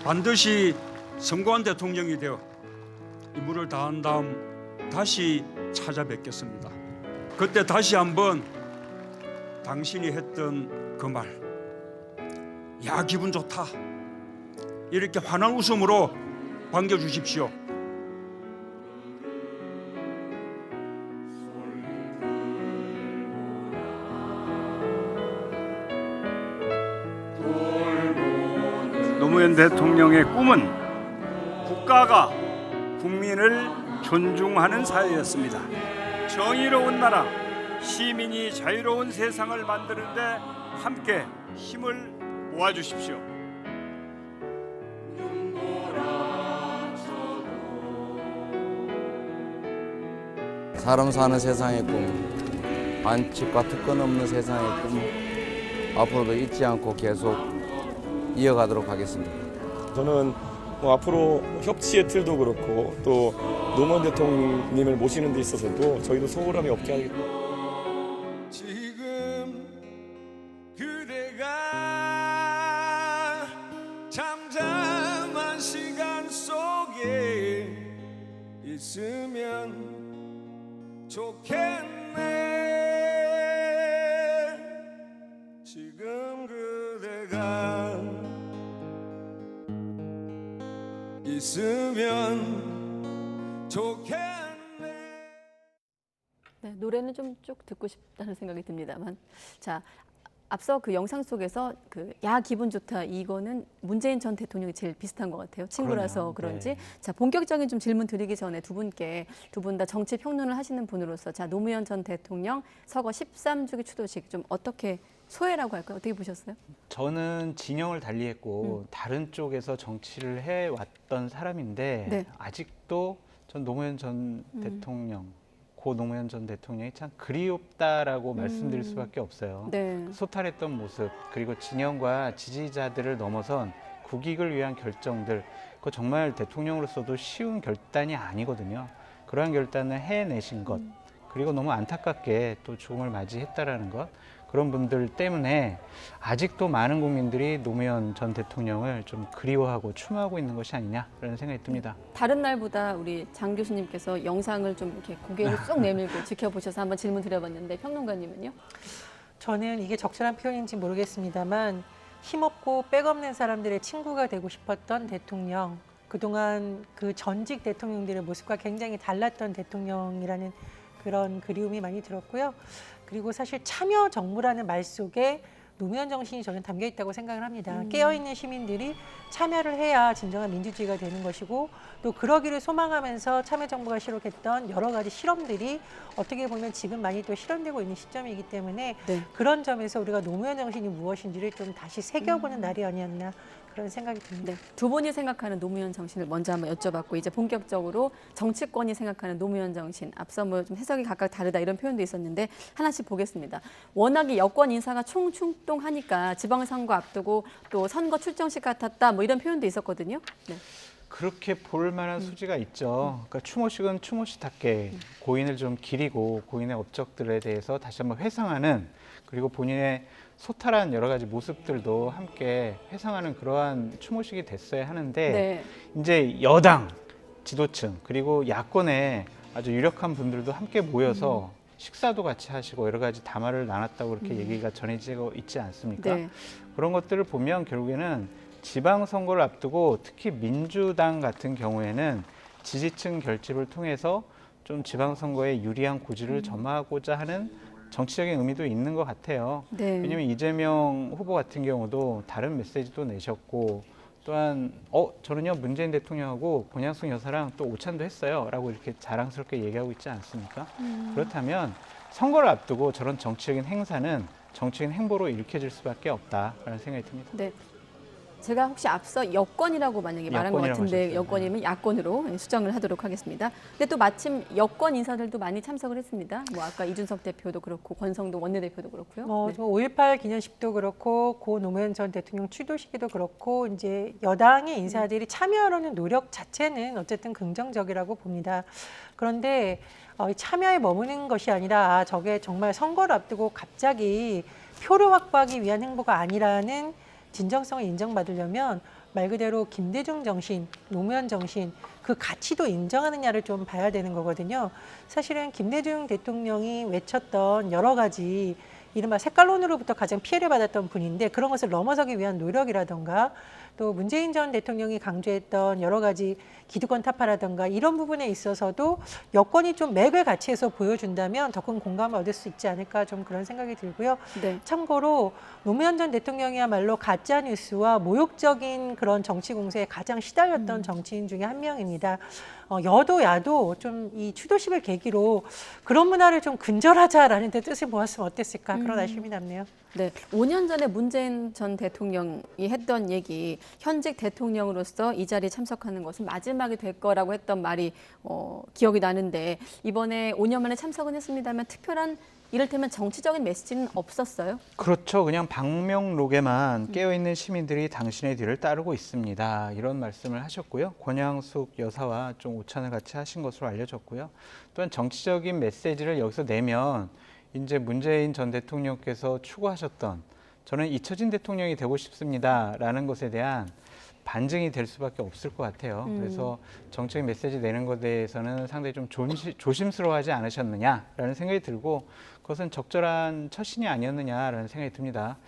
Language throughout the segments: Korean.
반드시 성공한 대통령이 되어 임무를 다한 다음 다시 찾아뵙겠습니다. 그때 다시 한번 당신이 했던 그 말, 야 기분 좋다, 이렇게 환한 웃음으로 반겨주십시오. 노무현 대통령의 꿈은 국가가 국민을 존중하는 사회였습니다. 정의로운 나라, 시민이 자유로운 세상을 만드는 데 함께 힘을 모아주십시오. 사람 사는 세상의 꿈, 반칙과 특권 없는 세상의 꿈, 앞으로도 잊지 않고 계속 이어가도록 하겠습니다. 저는 앞으로 협치의 틀도 그렇고 또 노무현 대통령님을 모시는 데 있어서도 저희도 소홀함이 없게 하겠습니다. 지금 그대가 잠잠한 시간 속에 있으면 좋겠네. 지금 그대가 있으면 좋겠네. 네, 노래는 좀 쭉 듣고 싶다는 생각이 듭니다만, 자, 앞서 그 영상 속에서 그 야 기분 좋다, 이거는 문재인 전 대통령이 제일 비슷한 것 같아요. 친구라서 그러네요. 그런지. 네. 자, 본격적인 좀 질문 드리기 전에 두 분 다 정치 평론을 하시는 분으로서, 자, 노무현 전 대통령 서거 13주기 추도식 좀 어떻게, 소회라고 할까요? 어떻게 보셨어요? 저는 진영을 달리했고 다른 쪽에서 정치를 해왔던 사람인데 네. 아직도 전 노무현 전 대통령, 고 노무현 전 대통령이 참 그리웁다라고 말씀드릴 수밖에 없어요. 네. 소탈했던 모습, 그리고 진영과 지지자들을 넘어선 국익을 위한 결정들, 그거 정말 대통령으로서도 쉬운 결단이 아니거든요. 그러한 결단을 해내신 것, 그리고 너무 안타깝게 또 죽음을 맞이했다라는 것, 그런 분들 때문에 아직도 많은 국민들이 노무현 전 대통령을 좀 그리워하고 추모하고 있는 것이 아니냐라는 생각이 듭니다. 다른 날보다 우리 장 교수님께서 영상을 좀 이렇게 고개를 쏙 내밀고 지켜보셔서 한번 질문 드려봤는데, 평론가님은요? 저는 이게 적절한 표현인지 모르겠습니다만 힘없고 백없는 사람들의 친구가 되고 싶었던 대통령, 그동안 그 전직 대통령들의 모습과 굉장히 달랐던 대통령이라는 그런 그리움이 많이 들었고요. 그리고 사실 참여 정부라는 말 속에 노무현 정신이 저는 담겨 있다고 생각을 합니다. 깨어있는 시민들이 참여를 해야 진정한 민주주의가 되는 것이고, 또 그러기를 소망하면서 참여정부가 시록했던 여러 가지 실험들이 어떻게 보면 지금 많이 또 실현되고 있는 시점이기 때문에 네. 그런 점에서 우리가 노무현 정신이 무엇인지를 좀 다시 새겨보는 날이 아니었나 그런 생각이 듭니다. 네, 두 분이 생각하는 노무현 정신을 먼저 한번 여쭤봤고, 이제 본격적으로 정치권이 생각하는 노무현 정신, 앞서 뭐 좀 해석이 각각 다르다 이런 표현도 있었는데 하나씩 보겠습니다. 워낙에 여권 인사가 총출동하니까 지방선거 앞두고 또 선거 출정식 같았다, 뭐 이런 표현도 있었거든요. 네. 그렇게 볼 만한 소지가 있죠. 그러니까 추모식은 추모식답게 고인을 좀 기리고 고인의 업적들에 대해서 다시 한번 회상하는, 그리고 본인의 소탈한 여러 가지 모습들도 함께 회상하는 그러한 추모식이 됐어야 하는데, 네. 이제 여당 지도층 그리고 야권의 아주 유력한 분들도 함께 모여서 식사도 같이 하시고 여러 가지 담화를 나눴다고 그렇게 얘기가 전해지고 있지 않습니까? 네. 그런 것들을 보면 결국에는 지방선거를 앞두고 특히 민주당 같은 경우에는 지지층 결집을 통해서 좀 지방선거에 유리한 고지를 점하고자 하는 정치적인 의미도 있는 것 같아요. 네. 왜냐하면 이재명 후보 같은 경우도 다른 메시지도 내셨고, 또한 저는요 문재인 대통령하고 권양숙 여사랑 또 오찬도 했어요 라고 이렇게 자랑스럽게 얘기하고 있지 않습니까? 그렇다면 선거를 앞두고 저런 정치적인 행사는 정치적인 행보로 읽혀질 수밖에 없다라는 생각이 듭니다. 네. 제가 혹시 앞서 여권이라고 만약에 말한 것 여권이라고 같은데 하셨어요. 여권이면 야권으로 수정을 하도록 하겠습니다. 근데 또 마침 여권 인사들도 많이 참석을 했습니다. 뭐 아까 이준석 대표도 그렇고 권성동 원내대표도 그렇고요. 뭐 네. 5.18 기념식도 그렇고 고 노무현 전 대통령 추도식에도 그렇고 이제 여당의 인사들이 참여하려는 노력 자체는 어쨌든 긍정적이라고 봅니다. 그런데 참여에 머무는 것이 아니라 저게 정말 선거를 앞두고 갑자기 표를 확보하기 위한 행보가 아니라는 진정성을 인정받으려면 말 그대로 김대중 정신, 노무현 정신, 그 가치도 인정하느냐를 좀 봐야 되는 거거든요. 사실은 김대중 대통령이 외쳤던 여러 가지 이른바 색깔론으로부터 가장 피해를 받았던 분인데 그런 것을 넘어서기 위한 노력이라던가 또 문재인 전 대통령이 강조했던 여러 가지 기득권 타파라던가 이런 부분에 있어서도 여권이 좀 맥을 같이 해서 보여준다면 더 큰 공감을 얻을 수 있지 않을까 좀 그런 생각이 들고요. 네. 참고로 노무현 전 대통령이야말로 가짜 뉴스와 모욕적인 그런 정치 공세에 가장 시달렸던 정치인 중에 한 명입니다. 여도 야도 좀 이 추도식을 계기로 그런 문화를 좀 근절하자라는 데 뜻을 모았으면 어땠을까 그런 아쉬움이 남네요. 네, 5년 전에 문재인 전 대통령이 했던 얘기, 현직 대통령으로서 이 자리에 참석하는 것은 마지막이 될 거라고 했던 말이 기억이 나는데 이번에 5년 만에 참석은 했습니다만 특별한 이를테면 정치적인 메시지는 없었어요? 그렇죠. 그냥 방명록에만 깨어있는 시민들이 당신의 뒤를 따르고 있습니다. 이런 말씀을 하셨고요. 권양숙 여사와 좀 오찬을 같이 하신 것으로 알려졌고요. 또한 정치적인 메시지를 여기서 내면 이제 문재인 전 대통령께서 추구하셨던 저는 잊혀진 대통령이 되고 싶습니다라는 것에 대한 반증이 될 수밖에 없을 것 같아요. 그래서 정치적인 메시지 내는 것에 대해서는 상당히 좀 조심스러워하지 않으셨느냐라는 생각이 들고 그것은 적절한 처신이 아니었느냐라는 생각이 듭니다.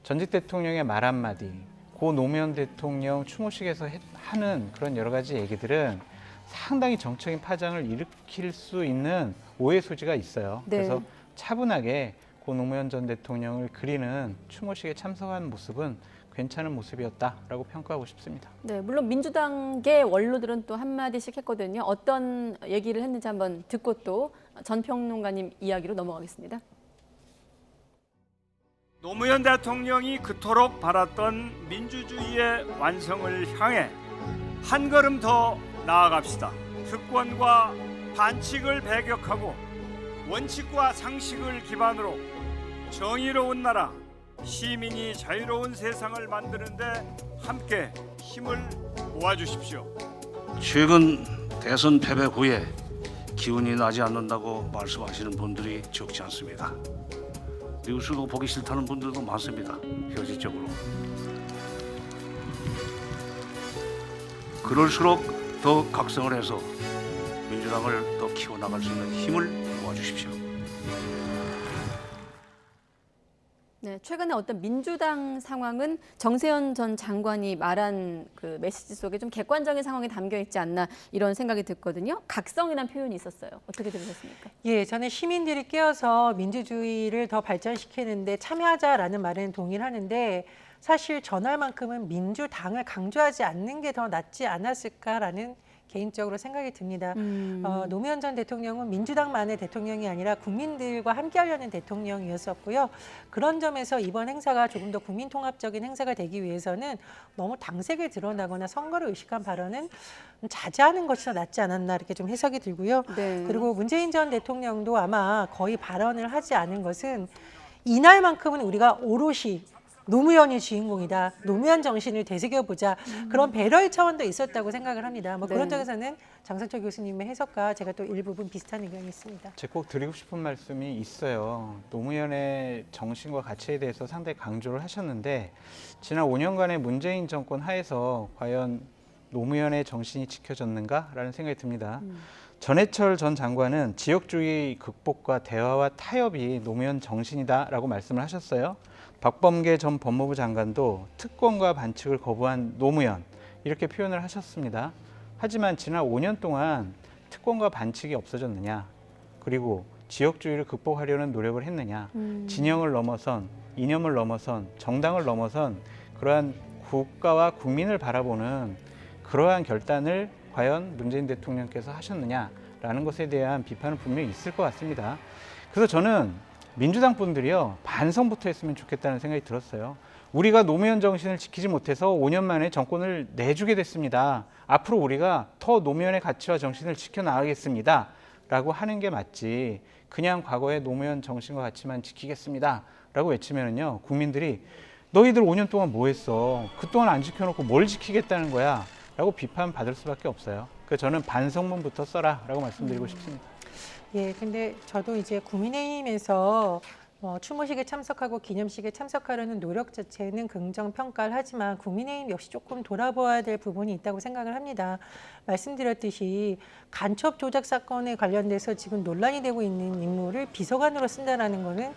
전직 대통령의 말 한마디, 고 노무현 대통령 추모식에서 하는 그런 여러 가지 얘기들은 상당히 정치적인 파장을 일으킬 수 있는 오해 소지가 있어요. 네. 그래서 차분하게 고 노무현 전 대통령을 그리는 추모식에 참석한 모습은 괜찮은 모습이었다라고 평가하고 싶습니다. 네, 물론 민주당계 원로들은 또 한마디씩 했거든요. 어떤 얘기를 했는지 한번 듣고 또 전 평론가님 이야기로 넘어가겠습니다. 노무현 대통령이 그토록 바랐던 민주주의의 완성을 향해 한 걸음 더 나아갑시다. 특권과 반칙을 배격하고 원칙과 상식을 기반으로 정의로운 나라, 시민이 자유로운 세상을 만드는데 함께 힘을 모아주십시오. 최근 대선 패배 후에 기운이 나지 않는다고 말씀하시는 분들이 적지 않습니다. 뉴스도 보기 싫다는 분들도 많습니다. 현실적으로. 그럴수록 더 각성을 해서 민주당을 더 키워나갈 수 있는 힘을 모아주십시오. 네, 최근에 어떤 민주당 상황은 정세현 전 장관이 말한 그 메시지 속에 좀 객관적인 상황이 담겨 있지 않나 이런 생각이 들거든요. 각성이라는 표현이 있었어요. 어떻게 들으셨습니까? 예, 저는 시민들이 깨어서 민주주의를 더 발전시키는데 참여하자라는 말에는 동의를 하는데 사실 전날만큼은 민주당을 강조하지 않는 게 더 낫지 않았을까라는 개인적으로 생각이 듭니다. 노무현 전 대통령은 민주당만의 대통령이 아니라 국민들과 함께하려는 대통령이었었고요. 그런 점에서 이번 행사가 조금 더 국민통합적인 행사가 되기 위해서는 너무 당색을 드러나거나 선거를 의식한 발언은 자제하는 것이 더 낫지 않았나 이렇게 좀 해석이 들고요. 네. 그리고 문재인 전 대통령도 아마 거의 발언을 하지 않은 것은 이날만큼은 우리가 오롯이 노무현이 주인공이다. 노무현 정신을 되새겨보자. 그런 배려의 차원도 있었다고 생각을 합니다. 뭐 그런 네. 점에서는 장성철 교수님의 해석과 제가 또 일부분 비슷한 의견이 있습니다. 제가 꼭 드리고 싶은 말씀이 있어요. 노무현의 정신과 가치에 대해서 상당히 강조를 하셨는데 지난 5년간의 문재인 정권 하에서 과연 노무현의 정신이 지켜졌는가라는 생각이 듭니다. 전해철 전 장관은 지역주의 극복과 대화와 타협이 노무현 정신이다라고 말씀을 하셨어요. 박범계 전 법무부 장관도 특권과 반칙을 거부한 노무현 이렇게 표현을 하셨습니다. 하지만 지난 5년 동안 특권과 반칙이 없어졌느냐, 그리고 지역주의를 극복하려는 노력을 했느냐, 진영을 넘어선, 이념을 넘어선, 정당을 넘어선 그러한 국가와 국민을 바라보는 그러한 결단을 과연 문재인 대통령께서 하셨느냐라는 것에 대한 비판은 분명히 있을 것 같습니다. 그래서 저는 민주당 분들이요, 반성부터 했으면 좋겠다는 생각이 들었어요. 우리가 노무현 정신을 지키지 못해서 5년 만에 정권을 내주게 됐습니다. 앞으로 우리가 더 노무현의 가치와 정신을 지켜나가겠습니다. 라고 하는 게 맞지. 그냥 과거의 노무현 정신과 가치만 지키겠습니다. 라고 외치면요, 국민들이 너희들 5년 동안 뭐 했어? 그동안 안 지켜놓고 뭘 지키겠다는 거야? 라고 비판받을 수밖에 없어요. 그래서 저는 반성문부터 써라. 라고 말씀드리고 싶습니다. 예, 근데 저도 이제 국민의힘에서 추모식에 참석하고 기념식에 참석하려는 노력 자체는 긍정 평가를 하지만 국민의힘 역시 조금 돌아봐야 될 부분이 있다고 생각을 합니다. 말씀드렸듯이 간첩 조작 사건에 관련돼서 지금 논란이 되고 있는 인물을 비서관으로 쓴다라는 거는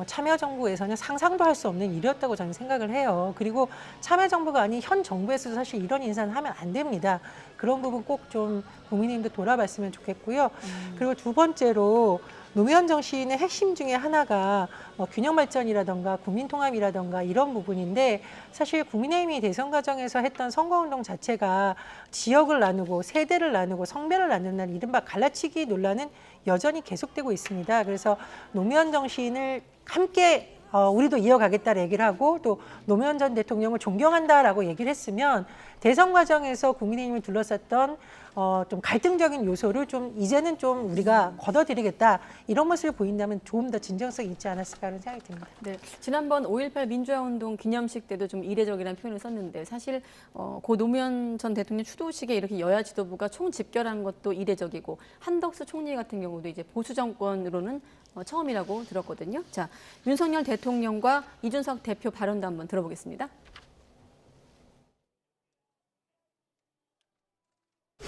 참여정부에서는 상상도 할 수 없는 일이었다고 저는 생각을 해요. 그리고 참여정부가 아닌 현 정부에서도 사실 이런 인사는 하면 안 됩니다. 그런 부분 꼭 좀 국민의힘도 돌아봤으면 좋겠고요. 그리고 두 번째로 노무현 정신의 핵심 중에 하나가 균형발전이라던가 국민통합이라던가 이런 부분인데 사실 국민의힘이 대선 과정에서 했던 선거운동 자체가 지역을 나누고 세대를 나누고 성별을 나누는 이른바 갈라치기 논란은 여전히 계속되고 있습니다. 그래서 노무현 정신을 함께 우리도 이어가겠다는 얘기를 하고 또 노무현 전 대통령을 존경한다라고 얘기를 했으면 대선 과정에서 국민의힘을 둘러쌌던 좀 갈등적인 요소를 좀 이제는 좀 우리가 걷어들이겠다 이런 모습을 보인다면 조금 더 진정성이 있지 않았을까 하는 생각이 듭니다. 네, 지난번 5.18 민주화운동 기념식 때도 좀 이례적이라는 표현을 썼는데 사실 고 노무현 전 대통령 추도식에 이렇게 여야 지도부가 총집결한 것도 이례적이고 한덕수 총리 같은 경우도 이제 보수 정권으로는 처음이라고 들었거든요. 자, 윤석열 대통령과 이준석 대표 발언도 한번 들어보겠습니다.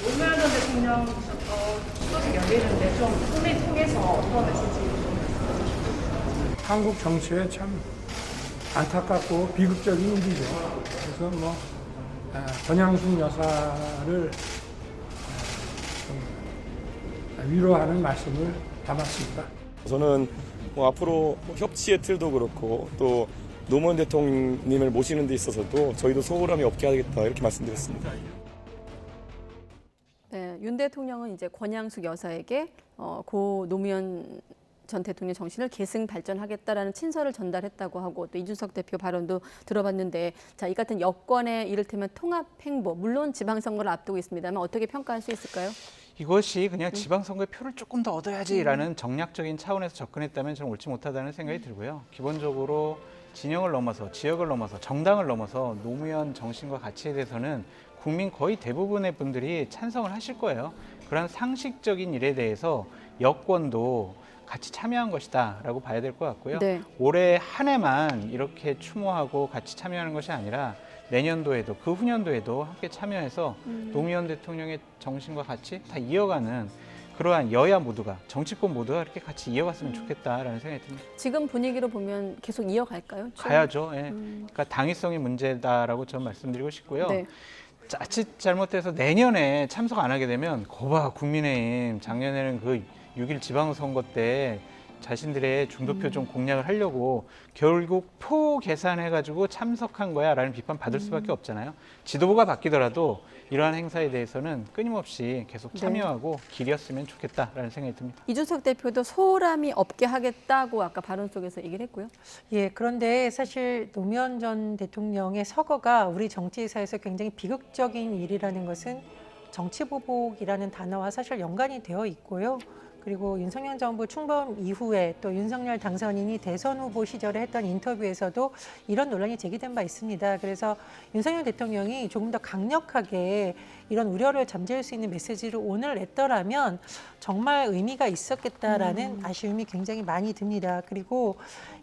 노무현 전 대통령 추도식 열리는데 좀 소리 통해서 어떤 메시지 한국 정치에 참 안타깝고 비극적인 일이죠. 그래서 권양숙 여사를 좀 위로하는 말씀을 담았습니다. 저는 앞으로 협치의 틀도 그렇고 또 노무현 대통령님을 모시는 데 있어서도 저희도 소홀함이 없게 하겠다 이렇게 말씀드렸습니다. 네, 윤 대통령은 이제 권양숙 여사에게 고 노무현 전 대통령 정신을 계승 발전하겠다라는 친서를 전달했다고 하고 또 이준석 대표 발언도 들어봤는데 자, 이 같은 여권의 이를테면 통합 행보, 물론 지방선거를 앞두고 있습니다만 어떻게 평가할 수 있을까요? 이것이 그냥 지방선거에 표를 조금 더 얻어야지라는 정략적인 차원에서 접근했다면 저는 옳지 못하다는 생각이 들고요. 기본적으로 진영을 넘어서 지역을 넘어서 정당을 넘어서 노무현 정신과 가치에 대해서는 국민 거의 대부분의 분들이 찬성을 하실 거예요. 그런 상식적인 일에 대해서 여권도 같이 참여한 것이다라고 봐야 될 것 같고요. 네. 올해 한 해만 이렇게 추모하고 같이 참여하는 것이 아니라 내년도에도 그 후년도에도 함께 참여해서 노무현 대통령의 정신과 가치 다 이어가는 그러한 여야 모두가 정치권 모두가 이렇게 같이 이어갔으면 좋겠다라는 생각이 듭니다. 지금 분위기로 보면 계속 이어갈까요? 가야죠. 예. 그러니까 당위성이 문제다라고 저는 말씀드리고 싶고요. 네. 자칫 잘못해서 내년에 참석 안 하게 되면 거봐 국민의힘 작년에는 그 6.1 지방선거 때 자신들의 중도표 좀 공략을 하려고 결국 표 계산해가지고 참석한 거야 라는 비판 받을 수밖에 없잖아요. 지도부가 바뀌더라도 이러한 행사에 대해서는 끊임없이 계속 참여하고 길이었으면 좋겠다라는 생각이 듭니다. 이준석 대표도 소홀함이 없게 하겠다고 아까 발언 속에서 얘기를 했고요. 예, 그런데 사실 노무현 전 대통령의 서거가 우리 정치사에서 굉장히 비극적인 일이라는 것은 정치보복이라는 단어와 사실 연관이 되어 있고요. 그리고 윤석열 정부 충범 이후에 또 윤석열 당선인이 대선 후보 시절에 했던 인터뷰에서도 이런 논란이 제기된 바 있습니다. 그래서 윤석열 대통령이 조금 더 강력하게 이런 우려를 잠재울 수 있는 메시지를 오늘 냈더라면 정말 의미가 있었겠다라는 아쉬움이 굉장히 많이 듭니다. 그리고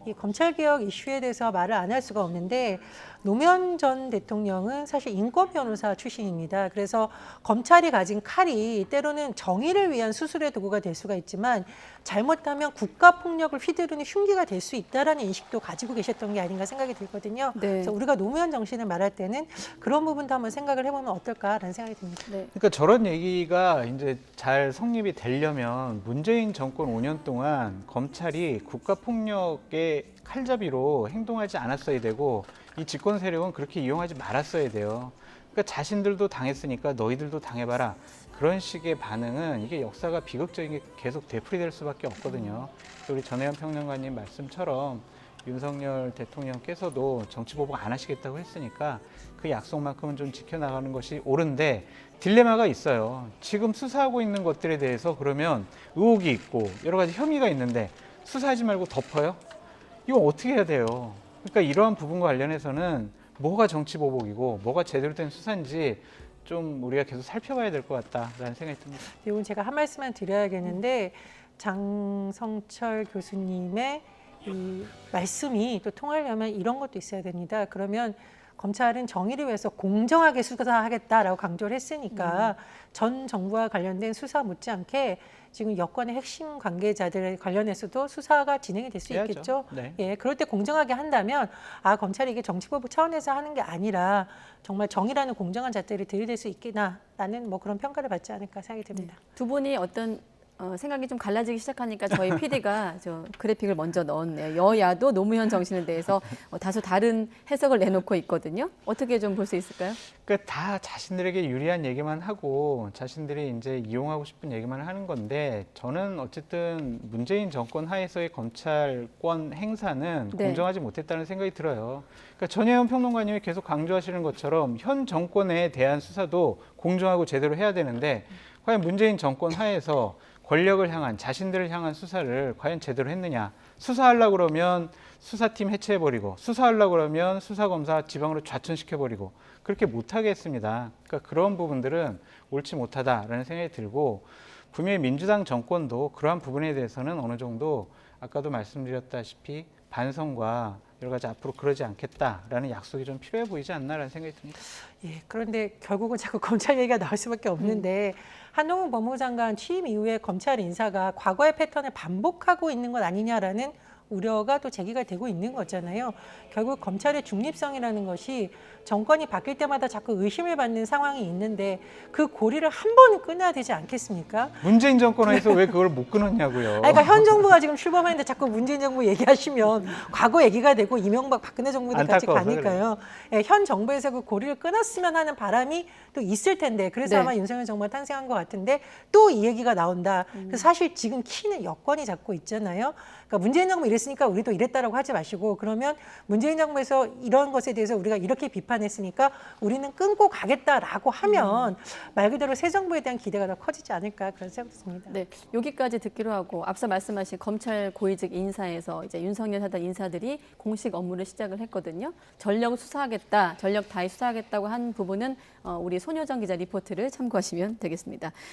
이 검찰개혁 이슈에 대해서 말을 안 할 수가 없는데 노무현 전 대통령은 사실 인권 변호사 출신입니다. 그래서 검찰이 가진 칼이 때로는 정의를 위한 수술의 도구가 될 수가 있지만 잘못하면 국가폭력을 휘두르는 흉기가 될 수 있다라는 인식도 가지고 계셨던 게 아닌가 생각이 들거든요. 네. 그래서 우리가 노무현 정신을 말할 때는 그런 부분도 한번 생각을 해보면 어떨까라는 생각이 듭니다. 네. 그러니까 저런 얘기가 이제 잘 성립이 되려면 문재인 정권 5년 동안 검찰이 국가폭력의 칼잡이로 행동하지 않았어야 되고 이 집권 세력은 그렇게 이용하지 말았어야 돼요. 그러니까 자신들도 당했으니까 너희들도 당해봐라. 그런 식의 반응은 이게 역사가 비극적인 게 계속 되풀이될 수밖에 없거든요. 우리 전혜연 평론가님 말씀처럼 윤석열 대통령께서도 정치보복 안 하시겠다고 했으니까 그 약속만큼은 좀 지켜나가는 것이 옳은데 딜레마가 있어요. 지금 수사하고 있는 것들에 대해서 그러면 의혹이 있고 여러 가지 혐의가 있는데 수사하지 말고 덮어요? 이거 어떻게 해야 돼요? 그러니까 이러한 부분과 관련해서는 뭐가 정치보복이고 뭐가 제대로 된 수사인지 좀 우리가 계속 살펴봐야 될 것 같다라는 생각이 듭니다. 이건 제가 한 말씀만 드려야겠는데 장성철 교수님의 이 말씀이 또 통하려면 이런 것도 있어야 됩니다. 그러면 검찰은 정의를 위해서 공정하게 수사하겠다라고 강조를 했으니까 전 정부와 관련된 수사 못지않게 지금 여권의 핵심 관계자들 관련해서도 수사가 진행이 될 수 해야죠. 있겠죠. 네. 예, 그럴 때 공정하게 한다면 검찰이 이게 정치보복 차원에서 하는 게 아니라 정말 정의라는 공정한 잣대를 들이댈 수 있겠나라는 뭐 그런 평가를 받지 않을까 생각이 듭니다. 두 분이 어떤 생각이 좀 갈라지기 시작하니까 저희 PD가 저 그래픽을 먼저 넣었네요. 여야도 노무현 정신에 대해서 다소 다른 해석을 내놓고 있거든요. 어떻게 좀 볼 수 있을까요? 그러니까 다 자신들에게 유리한 얘기만 하고 자신들이 이제 이용하고 싶은 얘기만 하는 건데 저는 어쨌든 문재인 정권 하에서의 검찰권 행사는 네. 공정하지 못했다는 생각이 들어요. 그러니까 전혜연 평론가님이 계속 강조하시는 것처럼 현 정권에 대한 수사도 공정하고 제대로 해야 되는데 과연 문재인 정권 하에서 권력을 향한 자신들을 향한 수사를 과연 제대로 했느냐. 수사하려고 그러면 수사팀 해체해버리고 수사하려고 그러면 수사검사 지방으로 좌천시켜버리고 그렇게 못하게 했습니다. 그러니까 그런 부분들은 옳지 못하다라는 생각이 들고 분명히 민주당 정권도 그러한 부분에 대해서는 어느 정도 아까도 말씀드렸다시피 반성과 여러 가지 앞으로 그러지 않겠다라는 약속이 좀 필요해 보이지 않나라는 생각이 듭니다. 예, 그런데 결국은 자꾸 검찰 얘기가 나올 수밖에 없는데 한동훈 법무부 장관 취임 이후에 검찰 인사가 과거의 패턴을 반복하고 있는 것 아니냐라는 우려가 또 제기가 되고 있는 거잖아요. 결국 검찰의 중립성이라는 것이 정권이 바뀔 때마다 자꾸 의심을 받는 상황이 있는데 그 고리를 한 번은 끊어야 되지 않겠습니까? 문재인 정권에서 왜 그걸 못 끊었냐고요. 그러니까 현 정부가 지금 출범했는데 자꾸 문재인 정부 얘기하시면 과거 얘기가 되고 이명박 박근혜 정부들 같이 안타까워서 가니까요. 예, 현 정부에서 그 고리를 끊었으면 하는 바람이 또 있을 텐데 그래서 네. 아마 윤석열 정부가 탄생한 것 같은데 또 이 얘기가 나온다. 그래서 사실 지금 키는 여권이 잡고 있잖아요. 그러니까 문재인 정부 이랬으니까 우리도 이랬다라고 하지 마시고 그러면 문재인 정부에서 이런 것에 대해서 우리가 이렇게 비판했으니까 우리는 끊고 가겠다라고 하면 말 그대로 새 정부에 대한 기대가 더 커지지 않을까 그런 생각도 듭니다. 네, 여기까지 듣기로 하고 앞서 말씀하신 검찰 고위직 인사에서 이제 윤석열 사단 인사들이 공식 업무를 시작을 했거든요. 전력 수사하겠다, 전력 다해 수사하겠다고 한 부분은 우리 손효정 기자 리포트를 참고하시면 되겠습니다.